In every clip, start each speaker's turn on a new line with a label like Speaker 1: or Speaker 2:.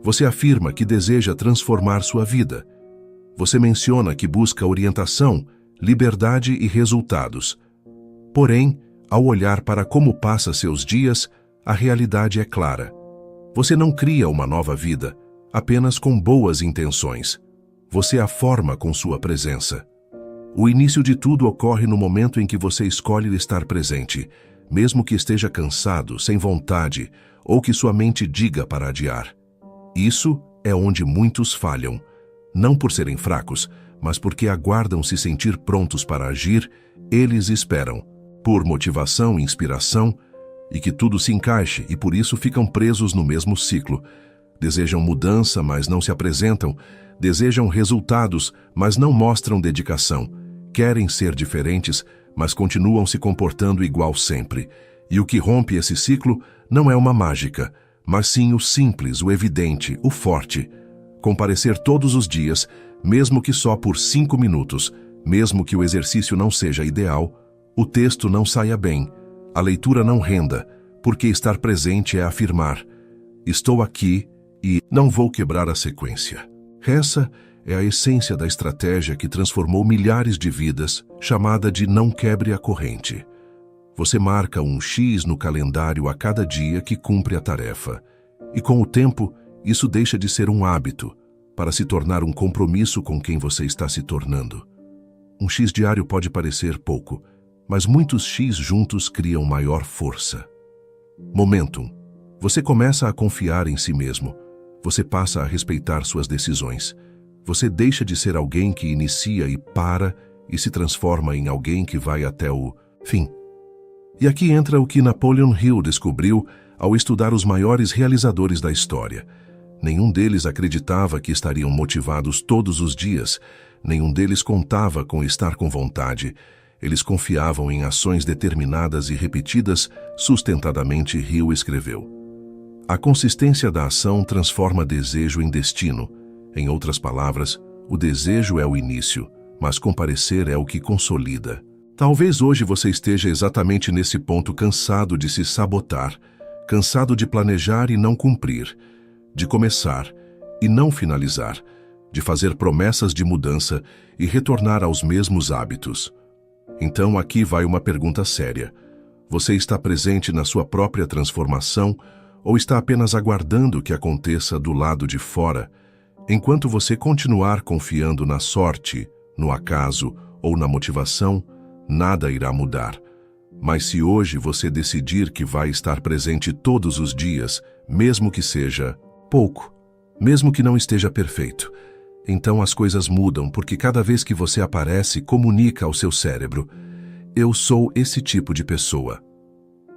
Speaker 1: Você afirma que deseja transformar sua vida. Você menciona que busca orientação, liberdade e resultados. Porém, ao olhar para como passa seus dias, a realidade é clara. Você não cria uma nova vida, apenas com boas intenções. Você a forma com sua presença. O início de tudo ocorre no momento em que você escolhe estar presente, mesmo que esteja cansado, sem vontade, ou que sua mente diga para adiar. Isso é onde muitos falham, não por serem fracos, mas porque aguardam se sentir prontos para agir. Eles esperam por motivação e inspiração e que tudo se encaixe, e por isso ficam presos no mesmo ciclo. Desejam mudança, mas não se apresentam. Desejam resultados, mas não mostram dedicação. Querem ser diferentes, mas continuam se comportando igual sempre. E o que rompe esse ciclo não é uma mágica, mas sim o simples, o evidente, o forte. Comparecer todos os dias, mesmo que só por 5 minutos, mesmo que o exercício não seja ideal, o texto não saia bem, a leitura não renda, porque estar presente é afirmar: estou aqui e não vou quebrar a sequência. Essa é a essência da estratégia que transformou milhares de vidas, chamada de não quebre a corrente. Você marca um X no calendário a cada dia que cumpre a tarefa. E com o tempo, isso deixa de ser um hábito, para se tornar um compromisso com quem você está se tornando. Um X diário pode parecer pouco, mas muitos X juntos criam maior força. Momentum. Você começa a confiar em si mesmo. Você passa a respeitar suas decisões. Você deixa de ser alguém que inicia e para e se transforma em alguém que vai até o fim. E aqui entra o que Napoleon Hill descobriu ao estudar os maiores realizadores da história. Nenhum deles acreditava que estariam motivados todos os dias. Nenhum deles contava com estar com vontade. Eles confiavam em ações determinadas e repetidas, sustentadamente. Hill escreveu: a consistência da ação transforma desejo em destino. Em outras palavras, o desejo é o início, mas comparecer é o que consolida. Talvez hoje você esteja exatamente nesse ponto, cansado de se sabotar, cansado de planejar e não cumprir, de começar e não finalizar, de fazer promessas de mudança e retornar aos mesmos hábitos. Então aqui vai uma pergunta séria. Você está presente na sua própria transformação ou está apenas aguardando que aconteça do lado de fora? Enquanto você continuar confiando na sorte, no acaso ou na motivação, nada irá mudar. Mas se hoje você decidir que vai estar presente todos os dias, mesmo que seja pouco, mesmo que não esteja perfeito, então as coisas mudam, porque cada vez que você aparece, comunica ao seu cérebro: eu sou esse tipo de pessoa.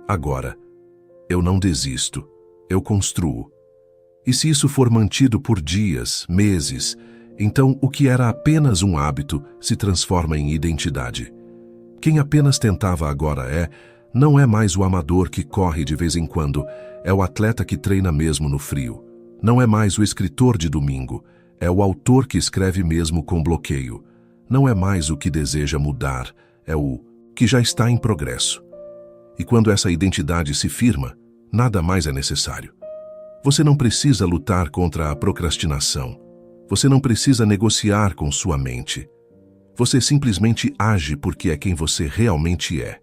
Speaker 1: Agora, eu não desisto, eu construo. E se isso for mantido por dias, meses, então o que era apenas um hábito se transforma em identidade. Quem apenas tentava agora não é mais o amador que corre de vez em quando, é o atleta que treina mesmo no frio. Não é mais o escritor de domingo, é o autor que escreve mesmo com bloqueio. Não é mais o que deseja mudar, é o que já está em progresso. E quando essa identidade se firma, nada mais é necessário. Você não precisa lutar contra a procrastinação. Você não precisa negociar com sua mente. Você simplesmente age porque é quem você realmente é.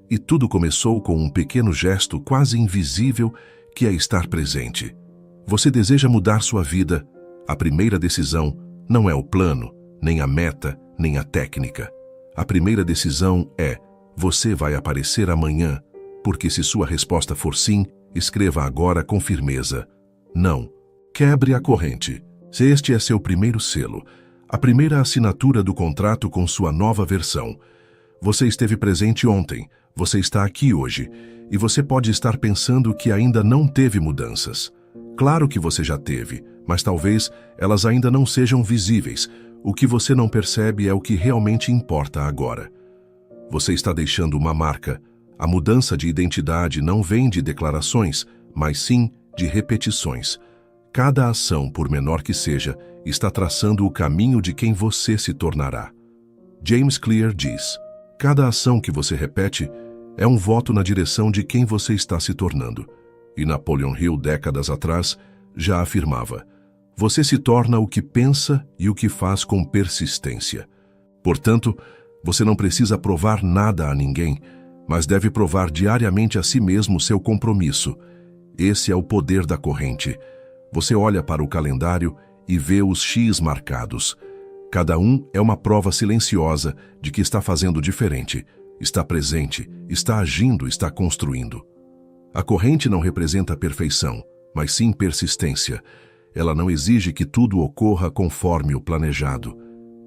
Speaker 1: E tudo começou com um pequeno gesto quase invisível, que é estar presente. Você deseja mudar sua vida. A primeira decisão não é o plano, nem a meta, nem a técnica. A primeira decisão é: você vai aparecer amanhã, porque se sua resposta for sim, escreva agora com firmeza: não. Quebre a corrente. Se este é seu primeiro selo, a primeira assinatura do contrato com sua nova versão. Você esteve presente ontem, você está aqui hoje, e você pode estar pensando que ainda não teve mudanças. Claro que você já teve, mas talvez elas ainda não sejam visíveis. O que você não percebe é o que realmente importa agora. Você está deixando uma marca. A mudança de identidade não vem de declarações, mas sim de repetições. Cada ação, por menor que seja, está traçando o caminho de quem você se tornará. James Clear diz: Cada ação que você repete é um voto na direção de quem você está se tornando. E Napoleon Hill, décadas atrás, já afirmava: você se torna o que pensa e o que faz com persistência. Portanto, você não precisa provar nada a ninguém, mas deve provar diariamente a si mesmo seu compromisso. Esse é o poder da corrente. Você olha para o calendário e vê os X marcados. Cada um é uma prova silenciosa de que está fazendo diferente, está presente, está agindo, está construindo. A corrente não representa a perfeição, mas sim persistência. Ela não exige que tudo ocorra conforme o planejado.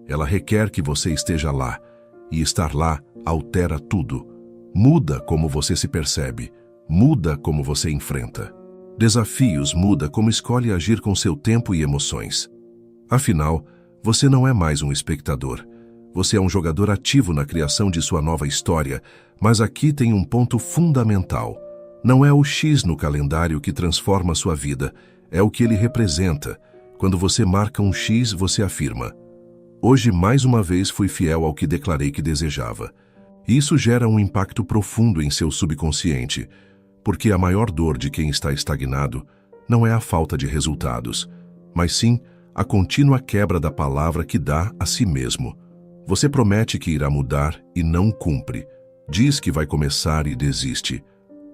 Speaker 1: Ela requer que você esteja lá, e estar lá altera tudo. Muda como você se percebe, muda como você enfrenta. Desafios muda como escolhe agir com seu tempo e emoções. Afinal, você não é mais um espectador. Você é um jogador ativo na criação de sua nova história, mas aqui tem um ponto fundamental. Não é o X no calendário que transforma sua vida, é o que ele representa. Quando você marca um X, você afirma: hoje mais uma vez fui fiel ao que declarei que desejava. Isso gera um impacto profundo em seu subconsciente, porque a maior dor de quem está estagnado não é a falta de resultados, mas sim a contínua quebra da palavra que dá a si mesmo. Você promete que irá mudar e não cumpre. Diz que vai começar e desiste.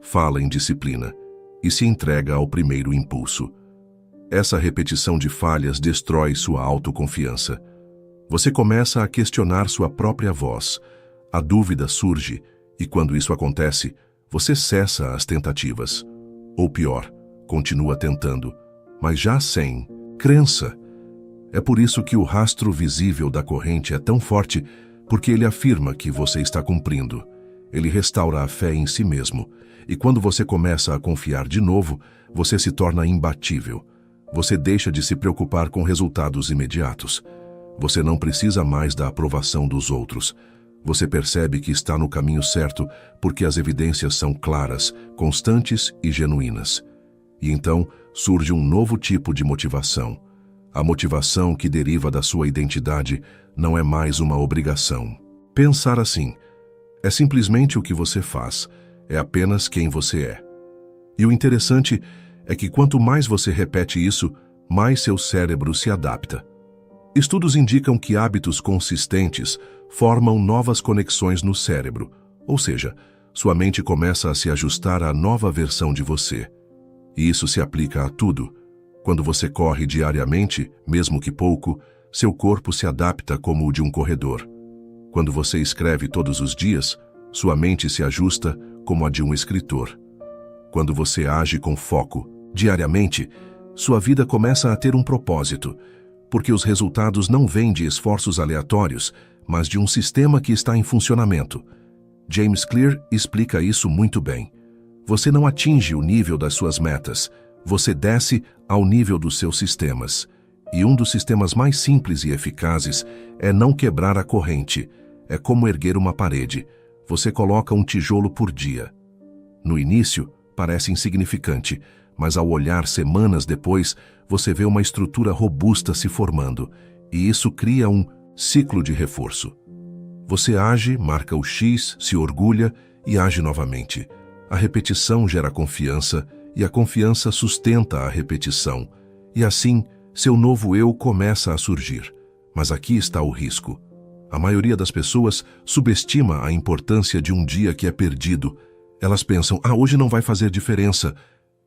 Speaker 1: Fala em disciplina e se entrega ao primeiro impulso. Essa repetição de falhas destrói sua autoconfiança. Você começa a questionar sua própria voz. A dúvida surge e, quando isso acontece, você cessa as tentativas. Ou pior, continua tentando, mas já sem crença. É por isso que o rastro visível da corrente é tão forte, porque ele afirma que você está cumprindo. Ele restaura a fé em si mesmo. E quando você começa a confiar de novo, você se torna imbatível. Você deixa de se preocupar com resultados imediatos. Você não precisa mais da aprovação dos outros. Você percebe que está no caminho certo porque as evidências são claras, constantes e genuínas. E então surge um novo tipo de motivação. A motivação que deriva da sua identidade não é mais uma obrigação. Pensar assim é simplesmente o que você faz, é apenas quem você é. E o interessante é que quanto mais você repete isso, mais seu cérebro se adapta. Estudos indicam que hábitos consistentes formam novas conexões no cérebro, ou seja, sua mente começa a se ajustar à nova versão de você. E isso se aplica a tudo. Quando você corre diariamente, mesmo que pouco, seu corpo se adapta como o de um corredor. Quando você escreve todos os dias, sua mente se ajusta como a de um escritor. Quando você age com foco, diariamente, sua vida começa a ter um propósito, porque os resultados não vêm de esforços aleatórios, mas de um sistema que está em funcionamento. James Clear explica isso muito bem. Você não atinge o nível das suas metas, você desce ao nível dos seus sistemas. E um dos sistemas mais simples e eficazes é não quebrar a corrente. É como erguer uma parede. Você coloca um tijolo por dia. No início, parece insignificante, mas ao olhar semanas depois, você vê uma estrutura robusta se formando, e isso cria um ciclo de reforço. Você age, marca o X, se orgulha e age novamente. A repetição gera confiança, e a confiança sustenta a repetição. E assim, seu novo eu começa a surgir. Mas aqui está o risco. A maioria das pessoas subestima a importância de um dia que é perdido. Elas pensam: hoje não vai fazer diferença,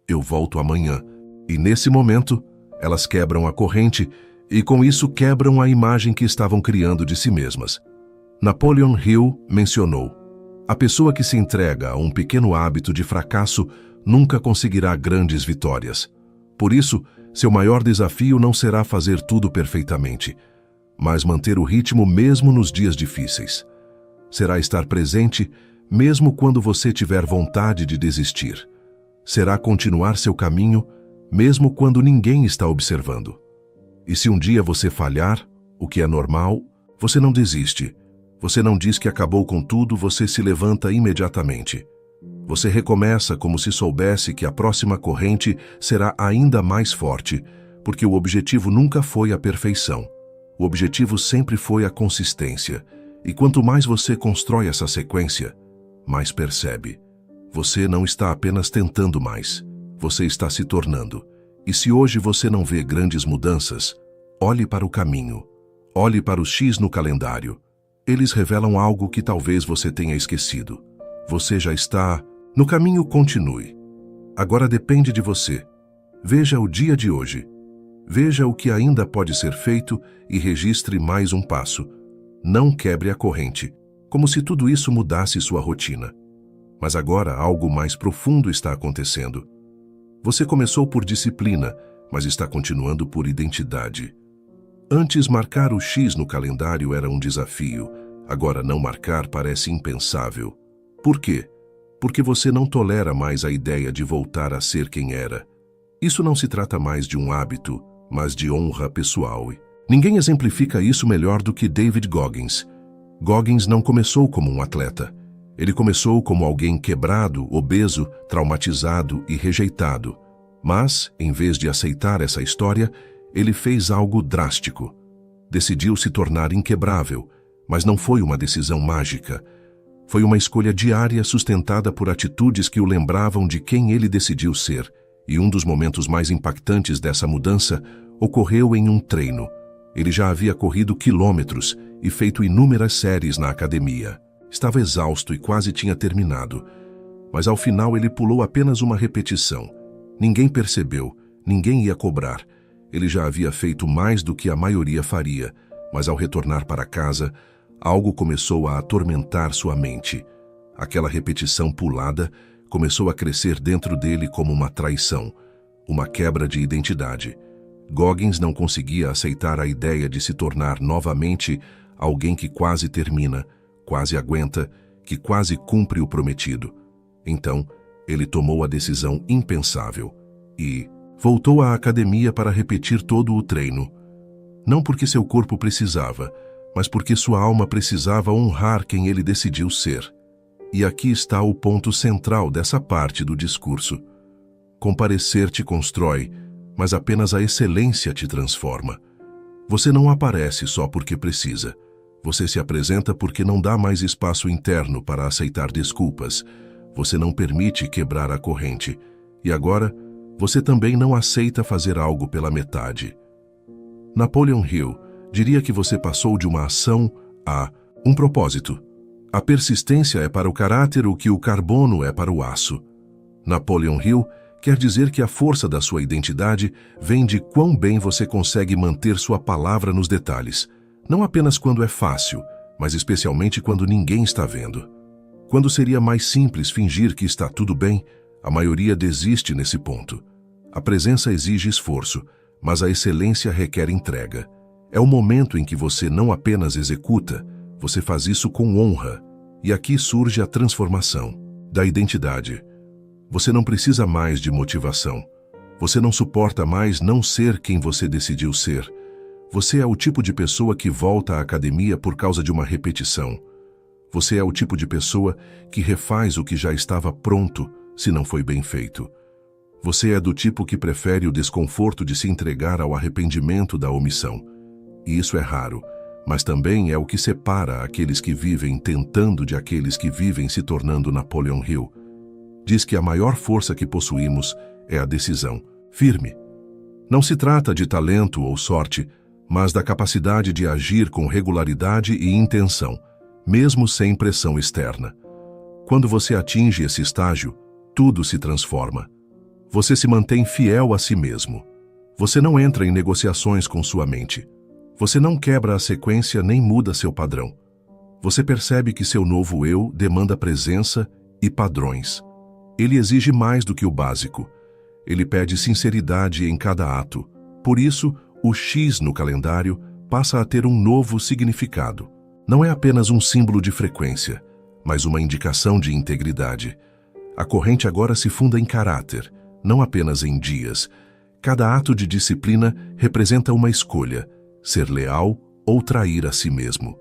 Speaker 1: eu volto amanhã. E nesse momento, elas quebram a corrente e com isso quebram a imagem que estavam criando de si mesmas. Napoleon Hill mencionou: a pessoa que se entrega a um pequeno hábito de fracasso nunca conseguirá grandes vitórias. Por isso, seu maior desafio não será fazer tudo perfeitamente, mas manter o ritmo mesmo nos dias difíceis. Será estar presente mesmo quando você tiver vontade de desistir. Será continuar seu caminho mesmo quando ninguém está observando. E se um dia você falhar, o que é normal, você não desiste. Você não diz que acabou com tudo, você se levanta imediatamente. Você recomeça como se soubesse que a próxima corrente será ainda mais forte, porque o objetivo nunca foi a perfeição. O objetivo sempre foi a consistência. E quanto mais você constrói essa sequência, mais percebe. Você não está apenas tentando mais, você está se tornando. E se hoje você não vê grandes mudanças, olhe para o caminho. Olhe para os X no calendário. Eles revelam algo que talvez você tenha esquecido. Você já está no caminho, continue. Agora depende de você. Veja o dia de hoje. Veja o que ainda pode ser feito e registre mais um passo. Não quebre a corrente, como se tudo isso mudasse sua rotina. Mas agora algo mais profundo está acontecendo. Você começou por disciplina, mas está continuando por identidade. Antes, marcar o X no calendário era um desafio. Agora, não marcar parece impensável. Por quê? Porque você não tolera mais a ideia de voltar a ser quem era. Isso não se trata mais de um hábito, mas de honra pessoal. Ninguém exemplifica isso melhor do que David Goggins. Goggins não começou como um atleta. Ele começou como alguém quebrado, obeso, traumatizado e rejeitado. Mas, em vez de aceitar essa história, ele fez algo drástico. Decidiu se tornar inquebrável, mas não foi uma decisão mágica. Foi uma escolha diária sustentada por atitudes que o lembravam de quem ele decidiu ser. E um dos momentos mais impactantes dessa mudança ocorreu em um treino. Ele já havia corrido quilômetros e feito inúmeras séries na academia. Estava exausto e quase tinha terminado. Mas ao final ele pulou apenas uma repetição. Ninguém percebeu, ninguém ia cobrar. Ele já havia feito mais do que a maioria faria, mas ao retornar para casa, algo começou a atormentar sua mente. Aquela repetição pulada começou a crescer dentro dele como uma traição, uma quebra de identidade. Goggins não conseguia aceitar a ideia de se tornar novamente alguém que quase termina, quase aguenta, que quase cumpre o prometido. Então, ele tomou a decisão impensável e voltou à academia para repetir todo o treino. Não porque seu corpo precisava, mas porque sua alma precisava honrar quem ele decidiu ser. E aqui está o ponto central dessa parte do discurso. Comparecer te constrói, mas apenas a excelência te transforma. Você não aparece só porque precisa. Você se apresenta porque não dá mais espaço interno para aceitar desculpas. Você não permite quebrar a corrente. E agora, você também não aceita fazer algo pela metade. Napoleon Hill diria que você passou de uma ação a um propósito. A persistência é para o caráter o que o carbono é para o aço. Napoleon Hill quer dizer que a força da sua identidade vem de quão bem você consegue manter sua palavra nos detalhes, não apenas quando é fácil, mas especialmente quando ninguém está vendo. Quando seria mais simples fingir que está tudo bem, a maioria desiste nesse ponto. A presença exige esforço, mas a excelência requer entrega. É o momento em que você não apenas executa, você faz isso com honra. E aqui surge a transformação da identidade. Você não precisa mais de motivação. Você não suporta mais não ser quem você decidiu ser. Você é o tipo de pessoa que volta à academia por causa de uma repetição. Você é o tipo de pessoa que refaz o que já estava pronto, se não foi bem feito. Você é do tipo que prefere o desconforto de se entregar ao arrependimento da omissão. E isso é raro, mas também é o que separa aqueles que vivem tentando de aqueles que vivem se tornando Napoleon Hill. Diz que a maior força que possuímos é a decisão firme. Não se trata de talento ou sorte, mas da capacidade de agir com regularidade e intenção, mesmo sem pressão externa. Quando você atinge esse estágio, tudo se transforma. Você se mantém fiel a si mesmo. Você não entra em negociações com sua mente. Você não quebra a sequência nem muda seu padrão. Você percebe que seu novo eu demanda presença e padrões. Ele exige mais do que o básico. Ele pede sinceridade em cada ato. Por isso, o X no calendário passa a ter um novo significado. Não é apenas um símbolo de frequência, mas uma indicação de integridade. A corrente agora se funda em caráter, não apenas em dias. Cada ato de disciplina representa uma escolha, ser leal ou trair a si mesmo.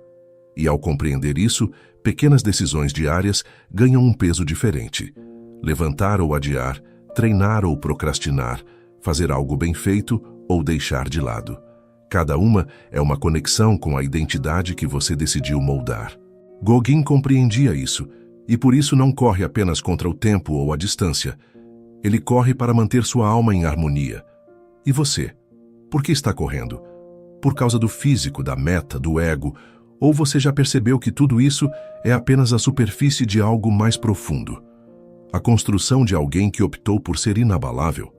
Speaker 1: E ao compreender isso, pequenas decisões diárias ganham um peso diferente. Levantar ou adiar, treinar ou procrastinar, fazer algo bem feito ou deixar de lado. Cada uma é uma conexão com a identidade que você decidiu moldar. Gauguin compreendia isso, e por isso não corre apenas contra o tempo ou a distância. Ele corre para manter sua alma em harmonia. E você? Por que está correndo? Por causa do físico, da meta, do ego? Ou você já percebeu que tudo isso é apenas a superfície de algo mais profundo? A construção de alguém que optou por ser inabalável?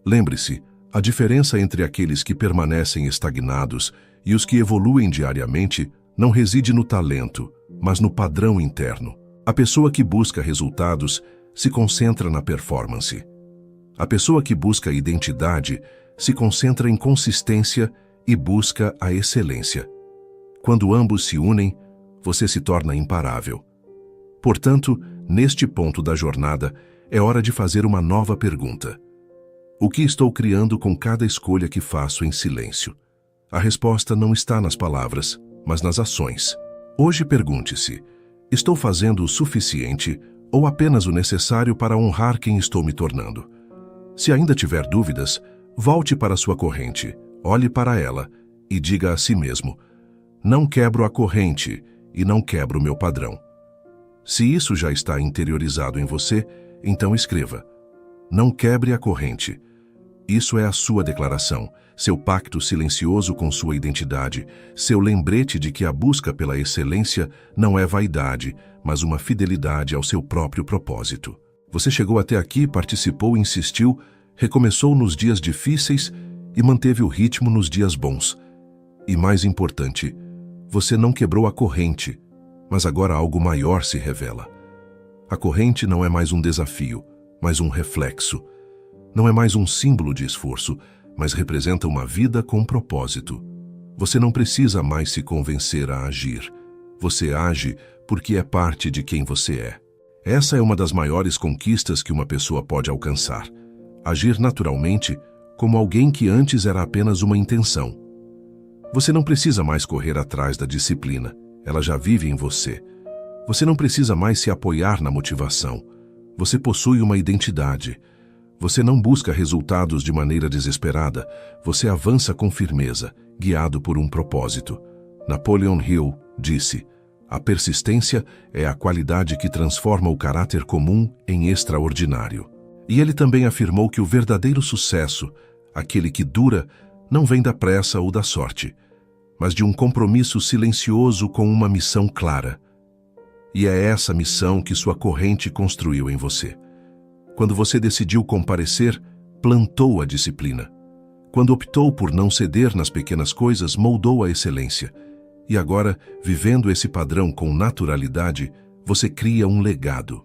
Speaker 1: Lembre-se, a diferença entre aqueles que permanecem estagnados e os que evoluem diariamente não reside no talento, mas no padrão interno. A pessoa que busca resultados se concentra na performance. A pessoa que busca identidade se concentra em consistência e busca a excelência. Quando ambos se unem, você se torna imparável. Portanto, neste ponto da jornada, é hora de fazer uma nova pergunta. O que estou criando com cada escolha que faço em silêncio? A resposta não está nas palavras, mas nas ações. Hoje pergunte-se: estou fazendo o suficiente ou apenas o necessário para honrar quem estou me tornando? Se ainda tiver dúvidas, volte para sua corrente, olhe para ela e diga a si mesmo: não quebro a corrente e não quebro o meu padrão. Se isso já está interiorizado em você, então escreva: não quebre a corrente. Isso é a sua declaração, seu pacto silencioso com sua identidade, seu lembrete de que a busca pela excelência não é vaidade, mas uma fidelidade ao seu próprio propósito. Você chegou até aqui, participou, insistiu, recomeçou nos dias difíceis e manteve o ritmo nos dias bons. E mais importante, você não quebrou a corrente, mas agora algo maior se revela. A corrente não é mais um desafio, mas um reflexo. Não é mais um símbolo de esforço, mas representa uma vida com propósito. Você não precisa mais se convencer a agir. Você age porque é parte de quem você é. Essa é uma das maiores conquistas que uma pessoa pode alcançar. Agir naturalmente, como alguém que antes era apenas uma intenção. Você não precisa mais correr atrás da disciplina. Ela já vive em você. Você não precisa mais se apoiar na motivação. Você possui uma identidade. Você não busca resultados de maneira desesperada. Você avança com firmeza, guiado por um propósito. Napoleon Hill disse: a persistência é a qualidade que transforma o caráter comum em extraordinário. E ele também afirmou que o verdadeiro sucesso, aquele que dura, não vem da pressa ou da sorte, mas de um compromisso silencioso com uma missão clara. E é essa missão que sua corrente construiu em você. Quando você decidiu comparecer, plantou a disciplina. Quando optou por não ceder nas pequenas coisas, moldou a excelência. E agora, vivendo esse padrão com naturalidade, você cria um legado.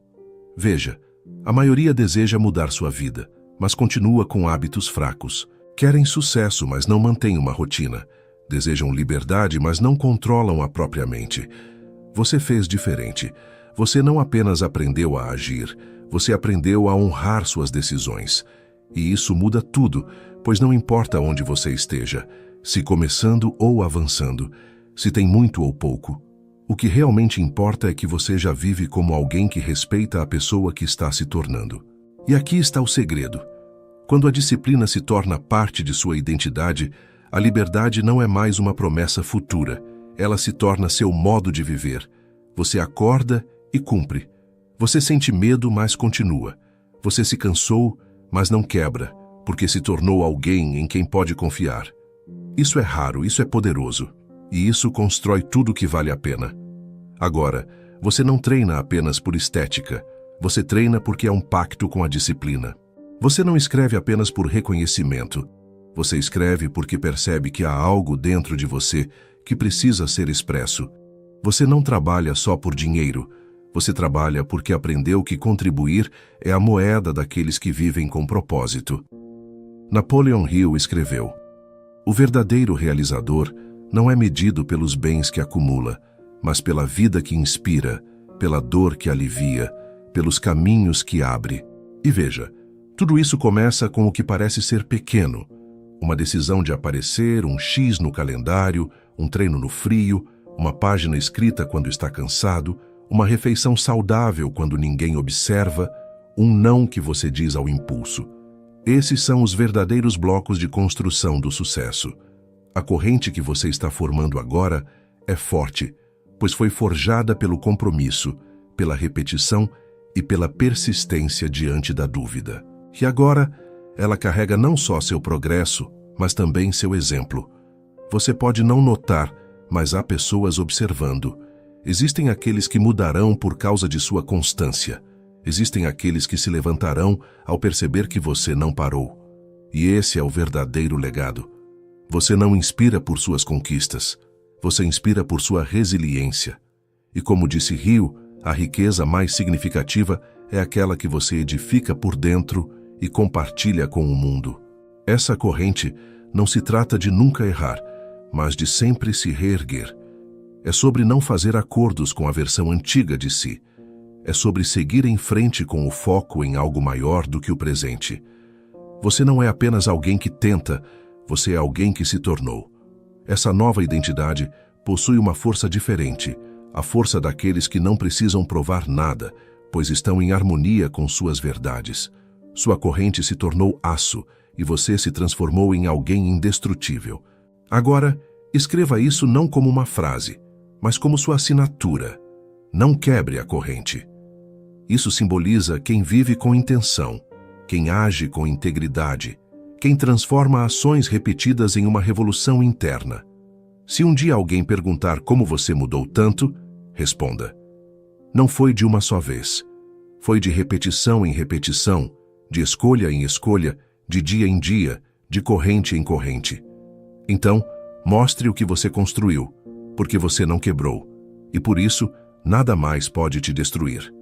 Speaker 1: Veja, a maioria deseja mudar sua vida, mas continua com hábitos fracos. Querem sucesso, mas não mantêm uma rotina. Desejam liberdade, mas não controlam a própria mente. Você fez diferente. Você não apenas aprendeu a agir, você aprendeu a honrar suas decisões. E isso muda tudo, pois não importa onde você esteja, se começando ou avançando, se tem muito ou pouco. O que realmente importa é que você já vive como alguém que respeita a pessoa que está se tornando. E aqui está o segredo. Quando a disciplina se torna parte de sua identidade, a liberdade não é mais uma promessa futura. Ela se torna seu modo de viver. Você acorda e cumpre. Você sente medo, mas continua. Você se cansou, mas não quebra, porque se tornou alguém em quem pode confiar. Isso é raro, isso é poderoso. E isso constrói tudo que vale a pena. Agora, você não treina apenas por estética. Você treina porque é um pacto com a disciplina. Você não escreve apenas por reconhecimento. Você escreve porque percebe que há algo dentro de você que precisa ser expresso. Você não trabalha só por dinheiro. Você trabalha porque aprendeu que contribuir é a moeda daqueles que vivem com propósito. Napoleon Hill escreveu: o verdadeiro realizador não é medido pelos bens que acumula, mas pela vida que inspira, pela dor que alivia, pelos caminhos que abre. E veja, tudo isso começa com o que parece ser pequeno. Uma decisão de aparecer, um X no calendário, um treino no frio, uma página escrita quando está cansado, uma refeição saudável quando ninguém observa, um não que você diz ao impulso. Esses são os verdadeiros blocos de construção do sucesso. A corrente que você está formando agora é forte, pois foi forjada pelo compromisso, pela repetição e pela persistência diante da dúvida. E agora, ela carrega não só seu progresso, mas também seu exemplo. Você pode não notar, mas há pessoas observando. Existem aqueles que mudarão por causa de sua constância. Existem aqueles que se levantarão ao perceber que você não parou. E esse é o verdadeiro legado. Você não inspira por suas conquistas. Você inspira por sua resiliência. E como disse Rio, a riqueza mais significativa é aquela que você edifica por dentro e compartilha com o mundo. Essa corrente não se trata de nunca errar, mas de sempre se reerguer. É sobre não fazer acordos com a versão antiga de si. É sobre seguir em frente com o foco em algo maior do que o presente. Você não é apenas alguém que tenta, você é alguém que se tornou. Essa nova identidade possui uma força diferente, a força daqueles que não precisam provar nada, pois estão em harmonia com suas verdades. Sua corrente se tornou aço e você se transformou em alguém indestrutível. Agora, escreva isso não como uma frase, mas como sua assinatura. Não quebre a corrente. Isso simboliza quem vive com intenção, quem age com integridade, quem transforma ações repetidas em uma revolução interna. Se um dia alguém perguntar como você mudou tanto, responda: não foi de uma só vez. Foi de repetição em repetição, de escolha em escolha, de dia em dia, de corrente em corrente. Então, mostre o que você construiu, porque você não quebrou, e por isso, nada mais pode te destruir.